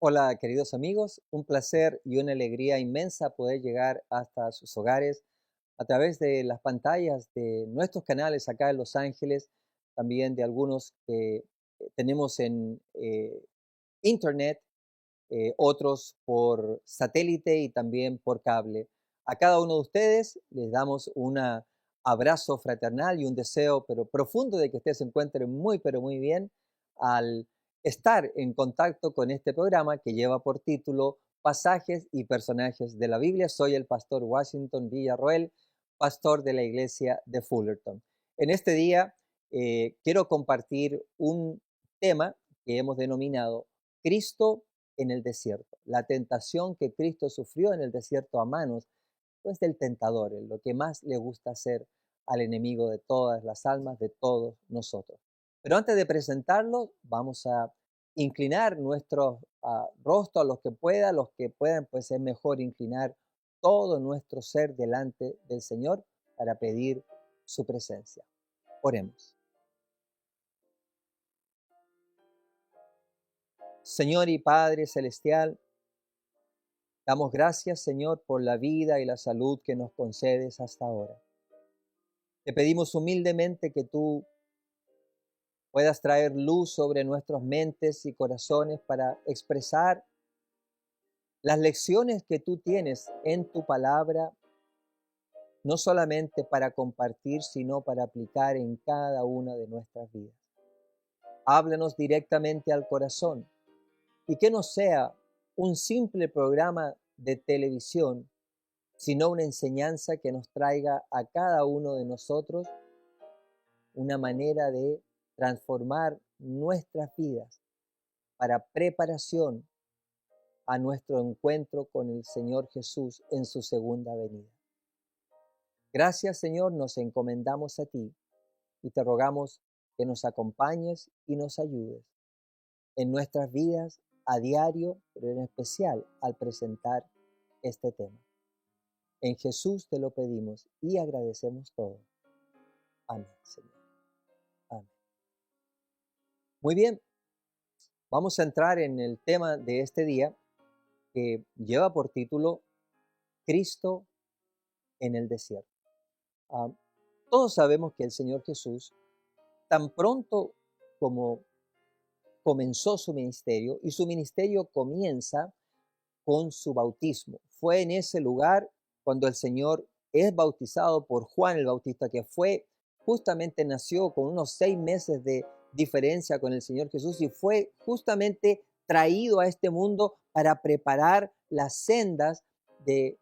Hola, queridos amigos, un placer y una alegría inmensa poder llegar hasta sus hogares a través de las pantallas de nuestros canales acá en Los Ángeles, también de algunos que tenemos en internet, otros por satélite y también por cable. A cada uno de ustedes les damos un abrazo fraternal y un deseo pero profundo de que ustedes se encuentren muy pero muy bien al estar en contacto con este programa que lleva por título Pasajes y personajes de la Biblia. Soy el pastor Washington Villarroel, pastor de la iglesia de Fullerton. En este día quiero compartir un tema que hemos denominado Cristo en el desierto, la tentación que Cristo sufrió en el desierto a manos pues del tentador, lo que más le gusta hacer al enemigo de todas las almas, de todos nosotros. Pero antes de presentarlo, vamos a inclinar nuestro rostro a los que puedan, pues es mejor inclinar todo nuestro ser delante del Señor para pedir su presencia. Oremos. Señor y Padre Celestial, damos gracias, Señor, por la vida y la salud que nos concedes hasta ahora. Te pedimos humildemente que tú puedas traer luz sobre nuestras mentes y corazones para expresar las lecciones que tú tienes en tu palabra, no solamente para compartir, sino para aplicar en cada una de nuestras vidas. Háblanos directamente al corazón y que no sea un simple programa de televisión, sino una enseñanza que nos traiga a cada uno de nosotros una manera de transformar nuestras vidas para preparación a nuestro encuentro con el Señor Jesús en su segunda venida. Gracias, Señor, nos encomendamos a ti y te rogamos que nos acompañes y nos ayudes en nuestras vidas a diario, pero en especial al presentar este tema. En Jesús te lo pedimos y agradecemos todo. Amén, Señor. Amén. Muy bien, vamos a entrar en el tema de este día que lleva por título Cristo en el desierto. Ah, todos sabemos que el Señor Jesús, tan pronto como comenzó su ministerio, y su ministerio comienza con su bautismo. Fue en ese lugar cuando el Señor es bautizado por Juan el Bautista, que fue justamente nació con unos 6 meses de diferencia con el Señor Jesús y fue justamente traído a este mundo para preparar las sendas de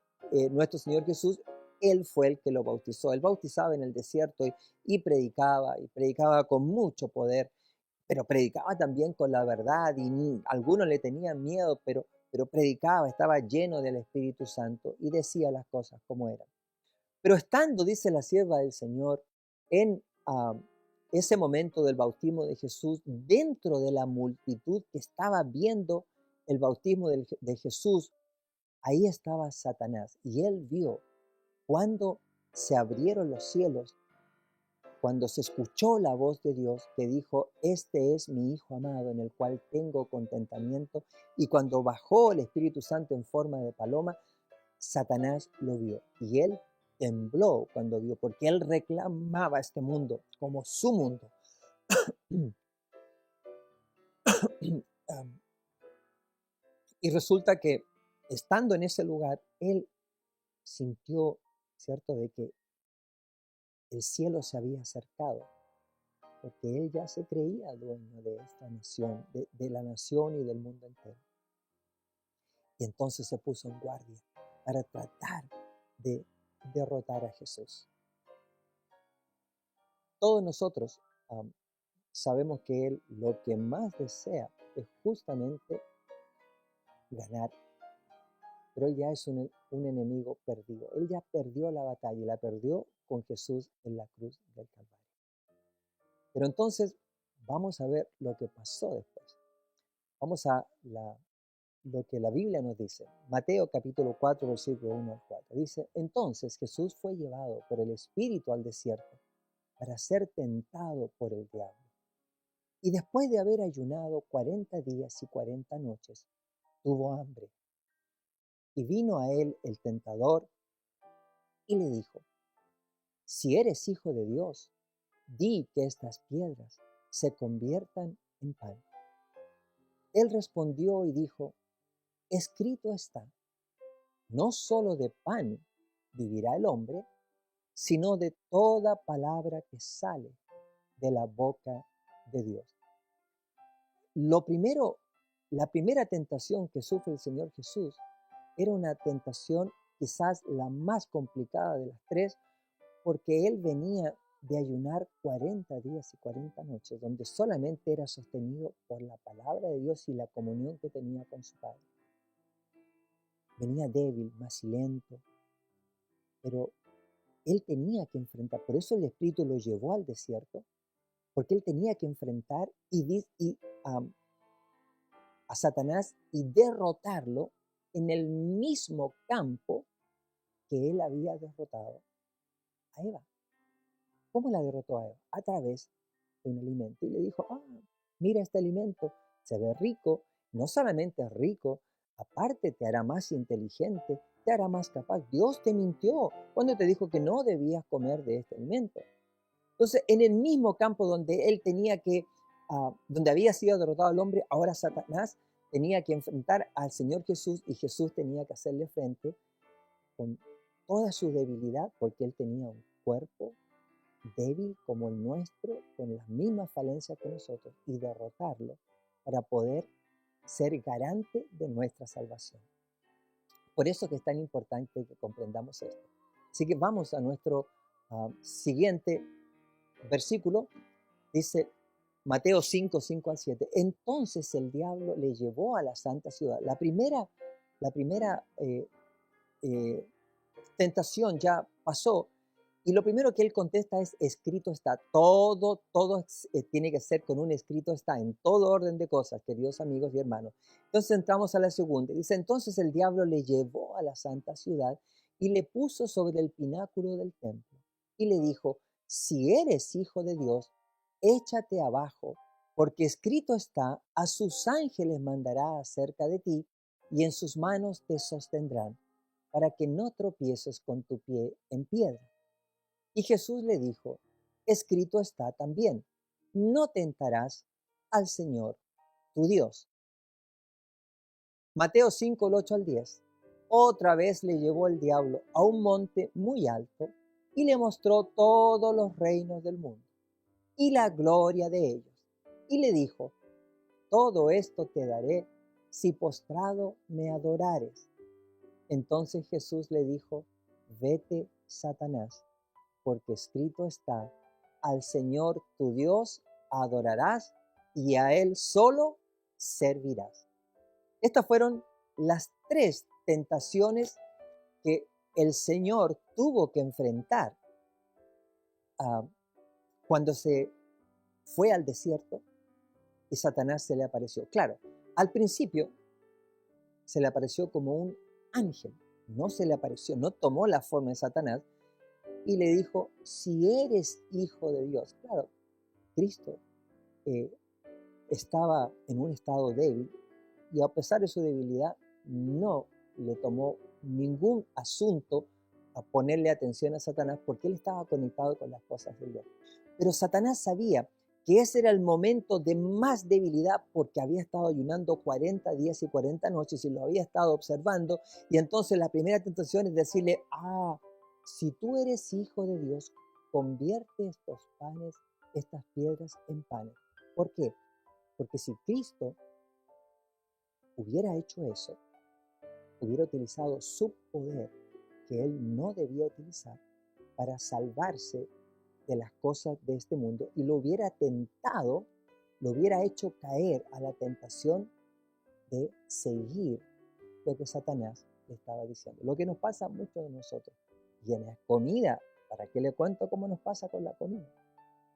nuestro Señor Jesús. Él fue el que lo bautizó. Él bautizaba en el desierto y predicaba con mucho poder, pero predicaba también con la verdad y algunos le tenían miedo, pero predicaba, estaba lleno del Espíritu Santo y decía las cosas como eran. Pero estando, dice la sierva del Señor, en ese momento del bautismo de Jesús, dentro de la multitud que estaba viendo el bautismo de Jesús, ahí estaba Satanás y él vio cuando se abrieron los cielos, cuando se escuchó la voz de Dios que dijo, este es mi Hijo amado en el cual tengo contentamiento, y cuando bajó el Espíritu Santo en forma de paloma, Satanás lo vio y él tembló cuando vio, porque él reclamaba este mundo como su mundo. Y resulta que estando en ese lugar, él sintió, ¿cierto?, de que el cielo se había acercado, porque él ya se creía dueño de esta nación, de la nación y del mundo entero. Y entonces se puso en guardia para tratar de derrotar a Jesús. Todos nosotros sabemos que Él lo que más desea es justamente ganar, pero Él ya es un enemigo perdido. Él ya perdió la batalla y la perdió con Jesús en la cruz del Calvario. Pero entonces vamos a ver lo que pasó después. Vamos a lo que la Biblia nos dice. Mateo capítulo 4, versículo 1 al 4. Dice, entonces Jesús fue llevado por el Espíritu al desierto para ser tentado por el diablo. Y después de haber ayunado 40 días y 40 noches, tuvo hambre. Y vino a él el tentador y le dijo, si eres hijo de Dios, di que estas piedras se conviertan en pan. Él respondió y dijo, escrito está, no solo de pan vivirá el hombre, sino de toda palabra que sale de la boca de Dios. La primera tentación que sufre el Señor Jesús era una tentación quizás la más complicada de las tres, porque Él venía de ayunar 40 días y 40 noches, donde solamente era sostenido por la palabra de Dios y la comunión que tenía con su Padre. Venía débil, macilento, pero Él tenía que enfrentar, por eso el Espíritu lo llevó al desierto, porque Él tenía que enfrentar a Satanás y derrotarlo en el mismo campo que Él había derrotado a Eva. ¿Cómo la derrotó a Eva? A través de un alimento. Y le dijo, mira este alimento, se ve rico, no solamente es rico, aparte te hará más inteligente, te hará más capaz. Dios te mintió cuando te dijo que no debías comer de este alimento. Entonces, en el mismo campo donde él tenía que, donde había sido derrotado el hombre, ahora Satanás tenía que enfrentar al Señor Jesús y Jesús tenía que hacerle frente con toda su debilidad, porque él tenía un cuerpo débil como el nuestro, con las mismas falencias que nosotros, y derrotarlo para poder ser garante de nuestra salvación. Por eso que es tan importante que comprendamos esto. Así que vamos a nuestro siguiente versículo. Dice Mateo 5, 5 al 7. Entonces el diablo le llevó a la santa ciudad. La primera tentación ya pasó. Y lo primero que él contesta es, escrito está. Todo tiene que ser con un escrito está, en todo orden de cosas, queridos amigos y hermanos. Entonces entramos a la segunda. Dice, entonces el diablo le llevó a la santa ciudad y le puso sobre el pináculo del templo. Y le dijo, si eres hijo de Dios, échate abajo, porque escrito está, a sus ángeles mandará acerca de ti, y en sus manos te sostendrán, para que no tropieces con tu pie en piedra. Y Jesús le dijo, escrito está también, no tentarás al Señor tu Dios. Mateo 5, el 8 al 10. Otra vez le llevó el diablo a un monte muy alto y le mostró todos los reinos del mundo y la gloria de ellos. Y le dijo, todo esto te daré si postrado me adorares. Entonces Jesús le dijo, vete, Satanás, porque escrito está, al Señor tu Dios adorarás y a Él solo servirás. Estas fueron las tres tentaciones que el Señor tuvo que enfrentar cuando se fue al desierto y Satanás se le apareció. Claro, al principio se le apareció como un ángel, no se le apareció, no tomó la forma de Satanás, y le dijo, si eres hijo de Dios. Claro, Cristo estaba en un estado débil y a pesar de su debilidad no le tomó ningún asunto a ponerle atención a Satanás porque él estaba conectado con las cosas de Dios. Pero Satanás sabía que ese era el momento de más debilidad porque había estado ayunando 40 días y 40 noches y lo había estado observando, y entonces la primera tentación es decirle, si tú eres hijo de Dios, convierte estos panes, estas piedras en panes. ¿Por qué? Porque si Cristo hubiera hecho eso, hubiera utilizado su poder que él no debía utilizar para salvarse de las cosas de este mundo y lo hubiera tentado, lo hubiera hecho caer a la tentación de seguir lo que Satanás le estaba diciendo. Lo que nos pasa a muchos de nosotros. Y en la comida, ¿para qué le cuento cómo nos pasa con la comida?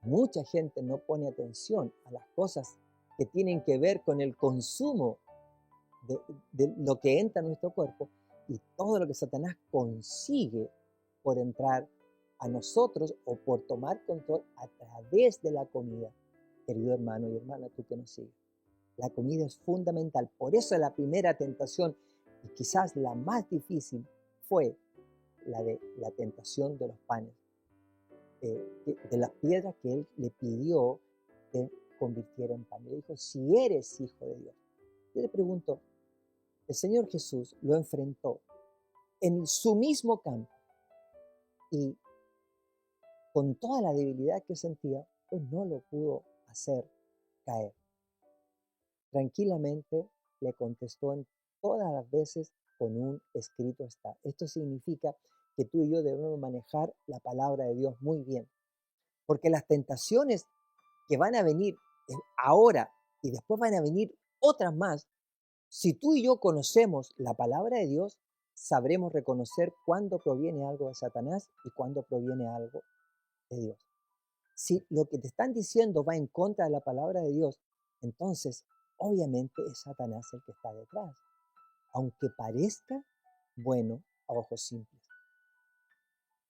Mucha gente no pone atención a las cosas que tienen que ver con el consumo de lo que entra en nuestro cuerpo y todo lo que Satanás consigue por entrar a nosotros o por tomar control a través de la comida. Querido hermano y hermana, tú que nos sigues. La comida es fundamental. Por eso la primera tentación, y quizás la más difícil, fue la de la tentación de los panes, de las piedras que él le pidió que convirtiera en pan. Le dijo, si eres hijo de Dios. Yo le pregunto, el Señor Jesús lo enfrentó en su mismo campo y con toda la debilidad que sentía, pues no lo pudo hacer caer. Tranquilamente le contestó en todas las veces con un escrito está. Esto significa que tú y yo debemos manejar la palabra de Dios muy bien, porque las tentaciones que van a venir ahora y después van a venir otras más, si tú y yo conocemos la palabra de Dios, sabremos reconocer cuándo proviene algo de Satanás y cuándo proviene algo de Dios. Si lo que te están diciendo va en contra de la palabra de Dios, entonces obviamente es Satanás el que está detrás, aunque parezca bueno a ojos simples.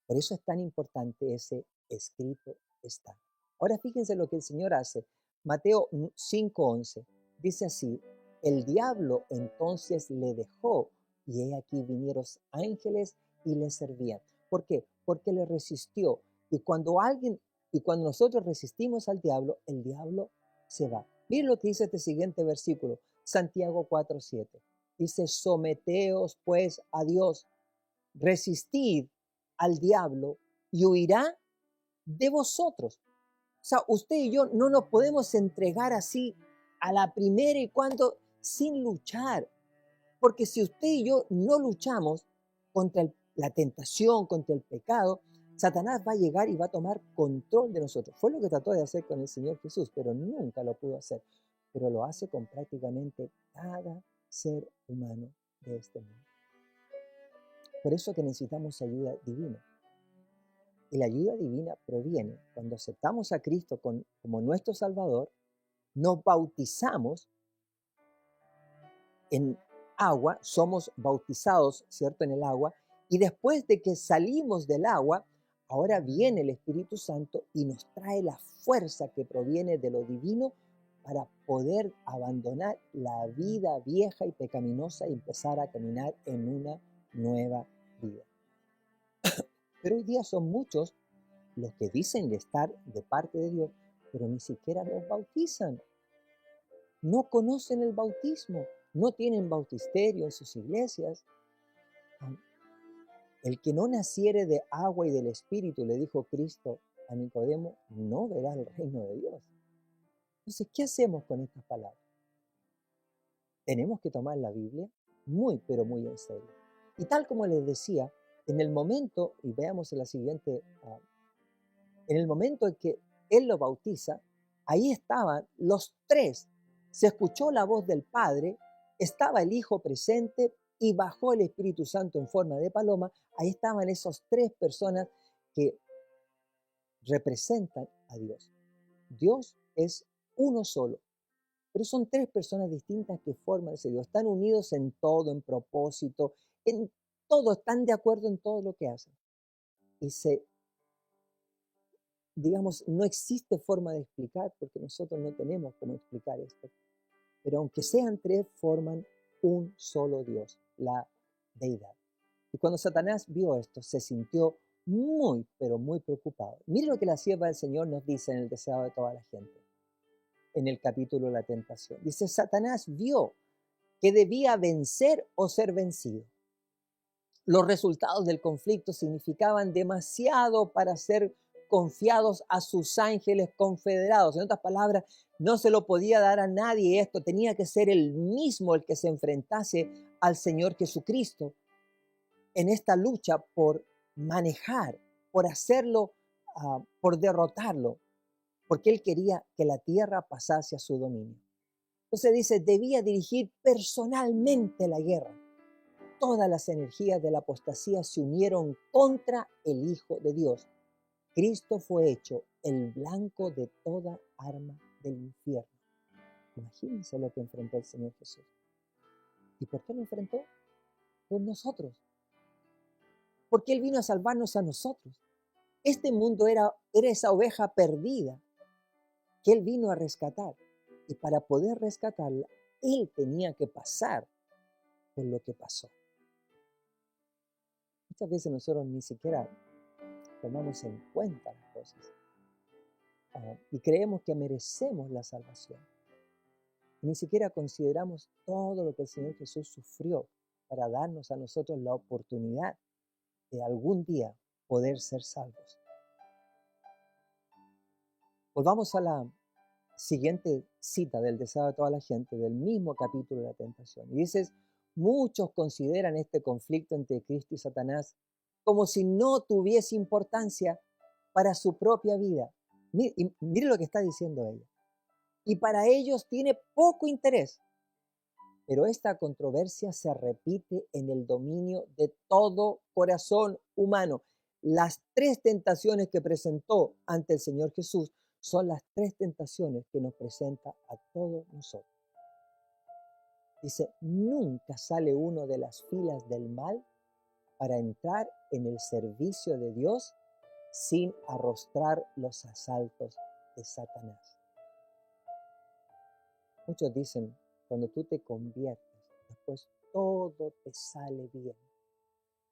Por eso es tan importante ese escrito está. Ahora fíjense lo que el Señor hace. Mateo 5:11 dice así, el diablo entonces le dejó y he aquí vinieron ángeles y le servían. ¿Por qué? Porque le resistió. Y cuando nosotros resistimos al diablo, el diablo se va. Miren lo que dice este siguiente versículo, Santiago 4:7. Dice, someteos pues a Dios, resistid al diablo y huirá de vosotros. O sea, usted y yo no nos podemos entregar así a la primera y cuando sin luchar. Porque si usted y yo no luchamos contra la tentación, contra el pecado, Satanás va a llegar y va a tomar control de nosotros. Fue lo que trató de hacer con el Señor Jesús, pero nunca lo pudo hacer. Pero lo hace con prácticamente cada ser humano de este mundo. Por eso que necesitamos ayuda divina. Y la ayuda divina proviene cuando aceptamos a Cristo como nuestro Salvador, nos bautizamos en agua, somos bautizados, ¿cierto?, en el agua, y después de que salimos del agua, ahora viene el Espíritu Santo y nos trae la fuerza que proviene de lo divino para poder abandonar la vida vieja y pecaminosa y empezar a caminar en una nueva vida. Pero hoy día son muchos los que dicen de estar de parte de Dios, pero ni siquiera los bautizan. No conocen el bautismo, no tienen bautisterio en sus iglesias. El que no naciere de agua y del Espíritu, le dijo Cristo a Nicodemo, no verá el reino de Dios. Entonces, ¿qué hacemos con estas palabras? Tenemos que tomar la Biblia muy, pero muy en serio. Y tal como les decía, en el momento, y veamos en la siguiente, en el momento en que Él lo bautiza, ahí estaban los tres. Se escuchó la voz del Padre, estaba el Hijo presente y bajó el Espíritu Santo en forma de paloma. Ahí estaban esas tres personas que representan a Dios. Dios es uno solo, pero son tres personas distintas que forman ese Dios. Están unidos en todo, en propósito, en todo, están de acuerdo en todo lo que hacen. Y digamos, no existe forma de explicar porque nosotros no tenemos cómo explicar esto. Pero aunque sean tres, forman un solo Dios, la deidad. Y cuando Satanás vio esto, se sintió muy, pero muy preocupado. Mire lo que la sierva del Señor nos dice en el deseado de toda la gente, en el capítulo de la tentación. Dice, Satanás vio que debía vencer o ser vencido. Los resultados del conflicto significaban demasiado para ser confiados a sus ángeles confederados. En otras palabras, no se lo podía dar a nadie esto, tenía que ser él mismo el que se enfrentase al Señor Jesucristo en esta lucha por manejar, por hacerlo, por derrotarlo, porque él quería que la tierra pasase a su dominio. Entonces dice, debía dirigir personalmente la guerra. Todas las energías de la apostasía se unieron contra el Hijo de Dios. Cristo fue hecho el blanco de toda arma del infierno. Imagínense lo que enfrentó el Señor Jesús. ¿Y por qué lo enfrentó? Por nosotros. Porque Él vino a salvarnos a nosotros. Este mundo era esa oveja perdida que Él vino a rescatar. Y para poder rescatarla, Él tenía que pasar por lo que pasó. Muchas veces nosotros ni siquiera tomamos en cuenta las cosas y creemos que merecemos la salvación. Y ni siquiera consideramos todo lo que el Señor Jesús sufrió para darnos a nosotros la oportunidad de algún día poder ser salvos. Volvamos a la siguiente cita del deseo de toda la gente, del mismo capítulo de la tentación. Y dices, muchos consideran este conflicto entre Cristo y Satanás como si no tuviese importancia para su propia vida. Mire lo que está diciendo ella. Y para ellos tiene poco interés. Pero esta controversia se repite en el dominio de todo corazón humano. Las 3 tentaciones que presentó ante el Señor Jesús son las 3 tentaciones que nos presenta a todos nosotros. Dice, nunca sale uno de las filas del mal para entrar en el servicio de Dios sin arrostrar los asaltos de Satanás. Muchos dicen, cuando tú te conviertes, después todo te sale bien.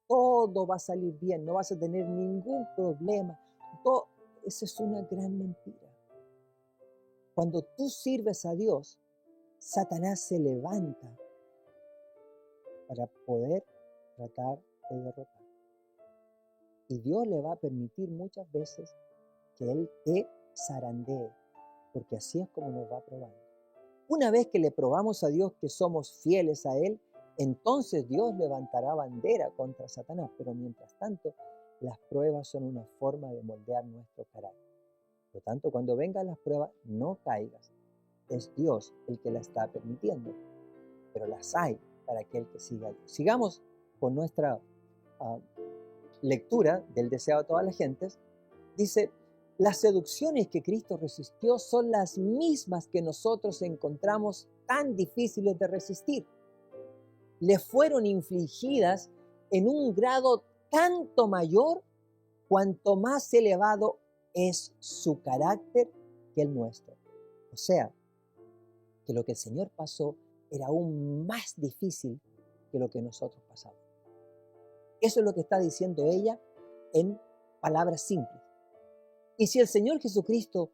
Todo va a salir bien, no vas a tener ningún problema. Esa es una gran mentira. Cuando tú sirves a Dios, Satanás se levanta para poder tratar de derrotar. Y Dios le va a permitir muchas veces que Él te zarandee, porque así es como nos va probando. Una vez que le probamos a Dios que somos fieles a Él, entonces Dios levantará bandera contra Satanás. Pero mientras tanto, las pruebas son una forma de moldear nuestro carácter. Por lo tanto, cuando vengan las pruebas, no caigas. Es Dios el que la está permitiendo, pero las hay para aquel que siga a Dios. Sigamos con nuestra lectura del deseo de todas las gentes. Dice, las seducciones que Cristo resistió son las mismas que nosotros encontramos tan difíciles de resistir. Le fueron infligidas en un grado tanto mayor cuanto más elevado es su carácter que el nuestro. O sea, que lo que el Señor pasó era aún más difícil que lo que nosotros pasamos. Eso es lo que está diciendo ella en palabras simples. Y si el Señor Jesucristo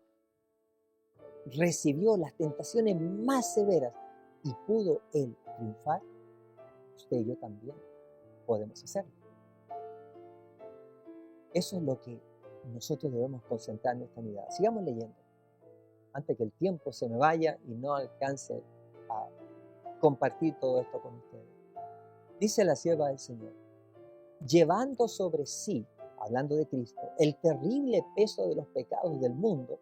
recibió las tentaciones más severas y pudo Él triunfar, usted y yo también podemos hacerlo. Eso es lo que nosotros debemos concentrar nuestra mirada. Sigamos leyendo, antes que el tiempo se me vaya y no alcance a compartir todo esto con ustedes. Dice la sierva del Señor, llevando sobre sí, hablando de Cristo, el terrible peso de los pecados del mundo,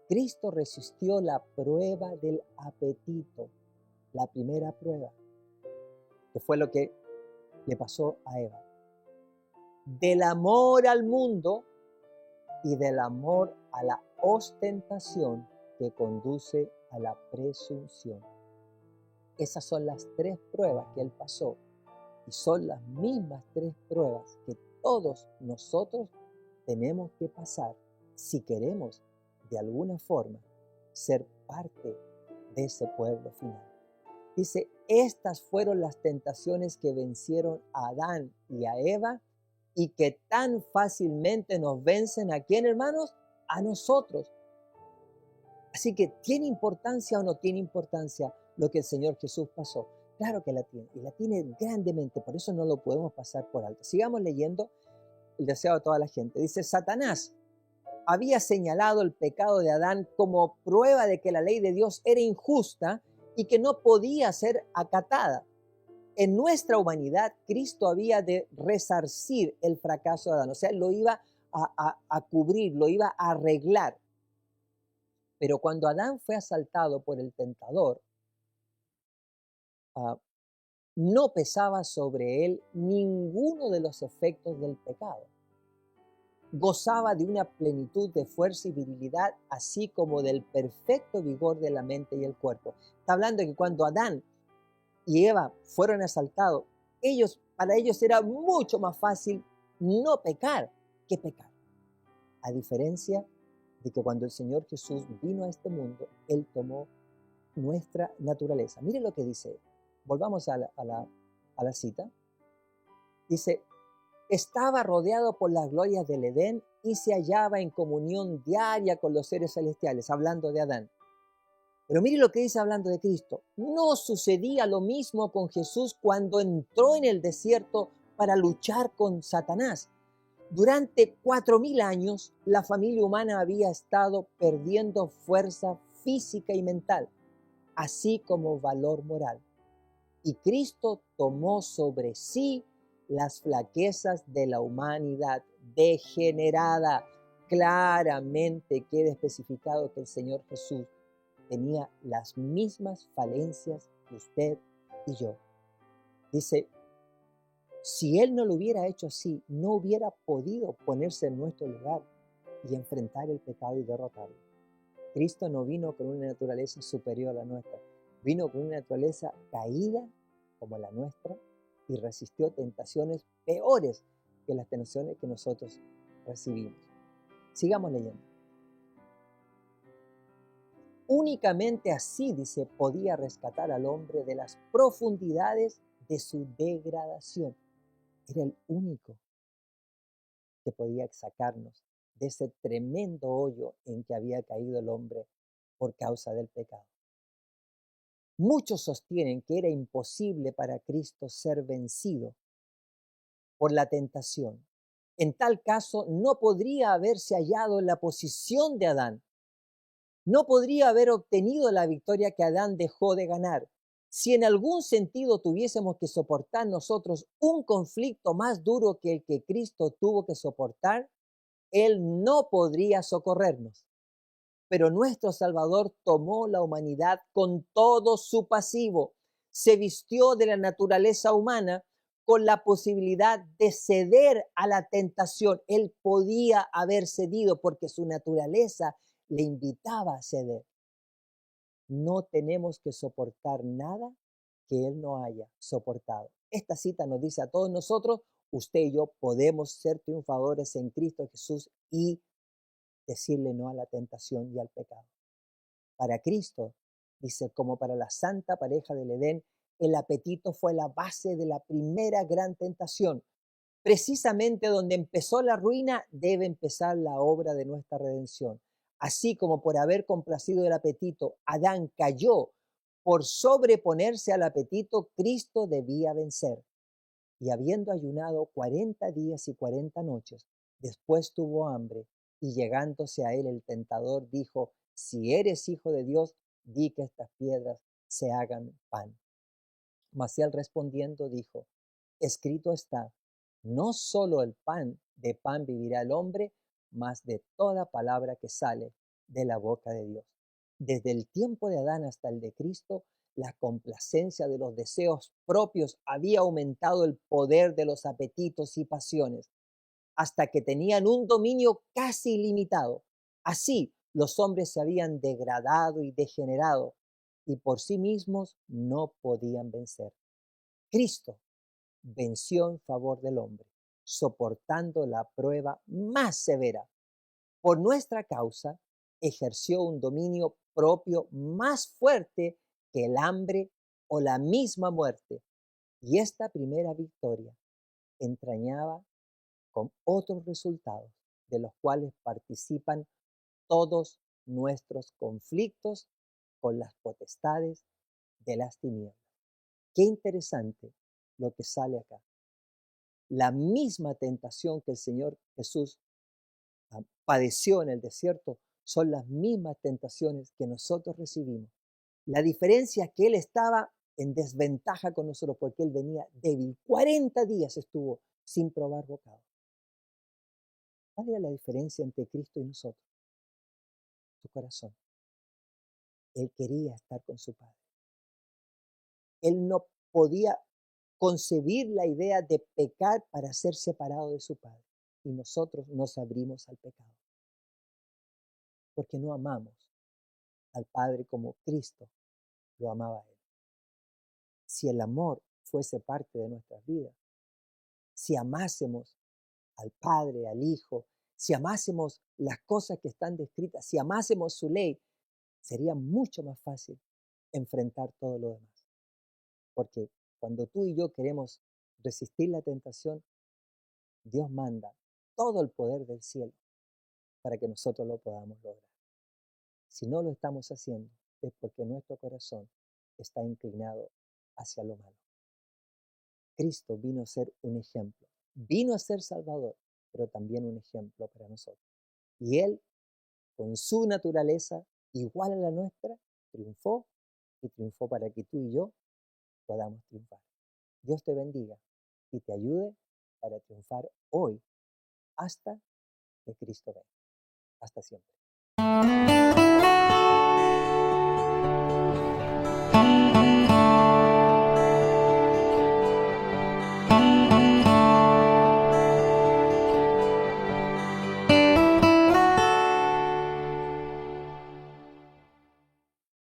Cristo resistió la prueba del apetito, la primera prueba, que fue lo que le pasó a Eva. Del amor al mundo y del amor a la ostentación que conduce a la presunción. Esas son las 3 pruebas que Él pasó y son las mismas 3 pruebas que todos nosotros tenemos que pasar si queremos de alguna forma ser parte de ese pueblo final. Dice, estas fueron las tentaciones que vencieron a Adán y a Eva y que tan fácilmente nos vencen. ¿A quién, hermanos? A nosotros. Así que, ¿tiene importancia o no tiene importancia lo que el Señor Jesús pasó? Claro que la tiene, y la tiene grandemente, por eso no lo podemos pasar por alto. Sigamos leyendo el deseo de toda la gente. Dice, Satanás había señalado el pecado de Adán como prueba de que la ley de Dios era injusta y que no podía ser acatada. En nuestra humanidad, Cristo había de resarcir el fracaso de Adán, o sea, lo iba a cubrir, lo iba a arreglar. Pero cuando Adán fue asaltado por el tentador, no pesaba sobre él ninguno de los efectos del pecado. Gozaba de una plenitud de fuerza y virilidad, así como del perfecto vigor de la mente y el cuerpo. Está hablando de que cuando Adán y Eva fueron asaltados, para ellos era mucho más fácil no pecar que pecar. A diferencia de que cuando el Señor Jesús vino a este mundo, Él tomó nuestra naturaleza. Mire lo que dice. Volvamos a la cita. Dice, estaba rodeado por las glorias del Edén y se hallaba en comunión diaria con los seres celestiales, hablando de Adán. Pero mire lo que dice hablando de Cristo. No sucedía lo mismo con Jesús cuando entró en el desierto para luchar con Satanás. Durante 4000 años, la familia humana había estado perdiendo fuerza física y mental, así como valor moral. Y Cristo tomó sobre sí las flaquezas de la humanidad degenerada. Claramente queda especificado que el Señor Jesús tenía las mismas falencias que usted y yo. Dice, si Él no lo hubiera hecho así, no hubiera podido ponerse en nuestro lugar y enfrentar el pecado y derrotarlo. Cristo no vino con una naturaleza superior a la nuestra, vino con una naturaleza caída como la nuestra y resistió tentaciones peores que las tentaciones que nosotros recibimos. Sigamos leyendo. Únicamente así, dice, podía rescatar al hombre de las profundidades de su degradación. Era el único que podía sacarnos de ese tremendo hoyo en que había caído el hombre por causa del pecado. Muchos sostienen que era imposible para Cristo ser vencido por la tentación. En tal caso, no podría haberse hallado en la posición de Adán. No podría haber obtenido la victoria que Adán dejó de ganar. Si en algún sentido tuviésemos que soportar nosotros un conflicto más duro que el que Cristo tuvo que soportar, Él no podría socorrernos. Pero nuestro Salvador tomó la humanidad con todo su pasivo, se vistió de la naturaleza humana con la posibilidad de ceder a la tentación. Él podía haber cedido porque su naturaleza le invitaba a ceder. No tenemos que soportar nada que Él no haya soportado. Esta cita nos dice a todos nosotros, usted y yo podemos ser triunfadores en Cristo Jesús y decirle no a la tentación y al pecado. Para Cristo, dice, como para la santa pareja del Edén, el apetito fue la base de la primera gran tentación. Precisamente donde empezó la ruina, debe empezar la obra de nuestra redención. Así como por haber complacido el apetito, Adán cayó por sobreponerse al apetito, Cristo debía vencer. Y habiendo ayunado 40 días y 40 noches, después tuvo hambre, y llegándose a él el tentador dijo, si eres hijo de Dios, di que estas piedras se hagan pan. Mas él respondiendo dijo, escrito está, no solo de pan vivirá el hombre, mas de toda palabra que sale de la boca de Dios. Desde el tiempo de Adán hasta el de Cristo, la complacencia de los deseos propios había aumentado el poder de los apetitos y pasiones, hasta que tenían un dominio casi ilimitado. Así, los hombres se habían degradado y degenerado, y por sí mismos no podían vencer. Cristo venció en favor del hombre, soportando la prueba más severa. Por nuestra causa, ejerció un dominio propio más fuerte que el hambre o la misma muerte. Y esta primera victoria entrañaba con otros resultados, de los cuales participan todos nuestros conflictos con las potestades de las tinieblas. Qué interesante lo que sale acá. La misma tentación que el Señor Jesús padeció en el desierto son las mismas tentaciones que nosotros recibimos. La diferencia es que Él estaba en desventaja con nosotros porque Él venía débil. 40 días estuvo sin probar bocado. ¿Cuál era la diferencia entre Cristo y nosotros? Su corazón. Él quería estar con su Padre. Él no podía concebir la idea de pecar para ser separado de su Padre. Y nosotros nos abrimos al pecado. Porque no amamos al Padre como Cristo lo amaba a Él. Si el amor fuese parte de nuestras vidas, si amásemos al Padre, al Hijo, si amásemos las cosas que están descritas, si amásemos su ley, sería mucho más fácil enfrentar todo lo demás. Porque cuando tú y yo queremos resistir la tentación, Dios manda todo el poder del cielo para que nosotros lo podamos lograr. Si no lo estamos haciendo, es porque nuestro corazón está inclinado hacia lo malo. Cristo vino a ser un ejemplo, vino a ser Salvador, pero también un ejemplo para nosotros. Y Él, con su naturaleza igual a la nuestra, triunfó y triunfó para que tú y yo podamos triunfar. Dios te bendiga y te ayude para triunfar hoy hasta que Cristo venga. Hasta siempre.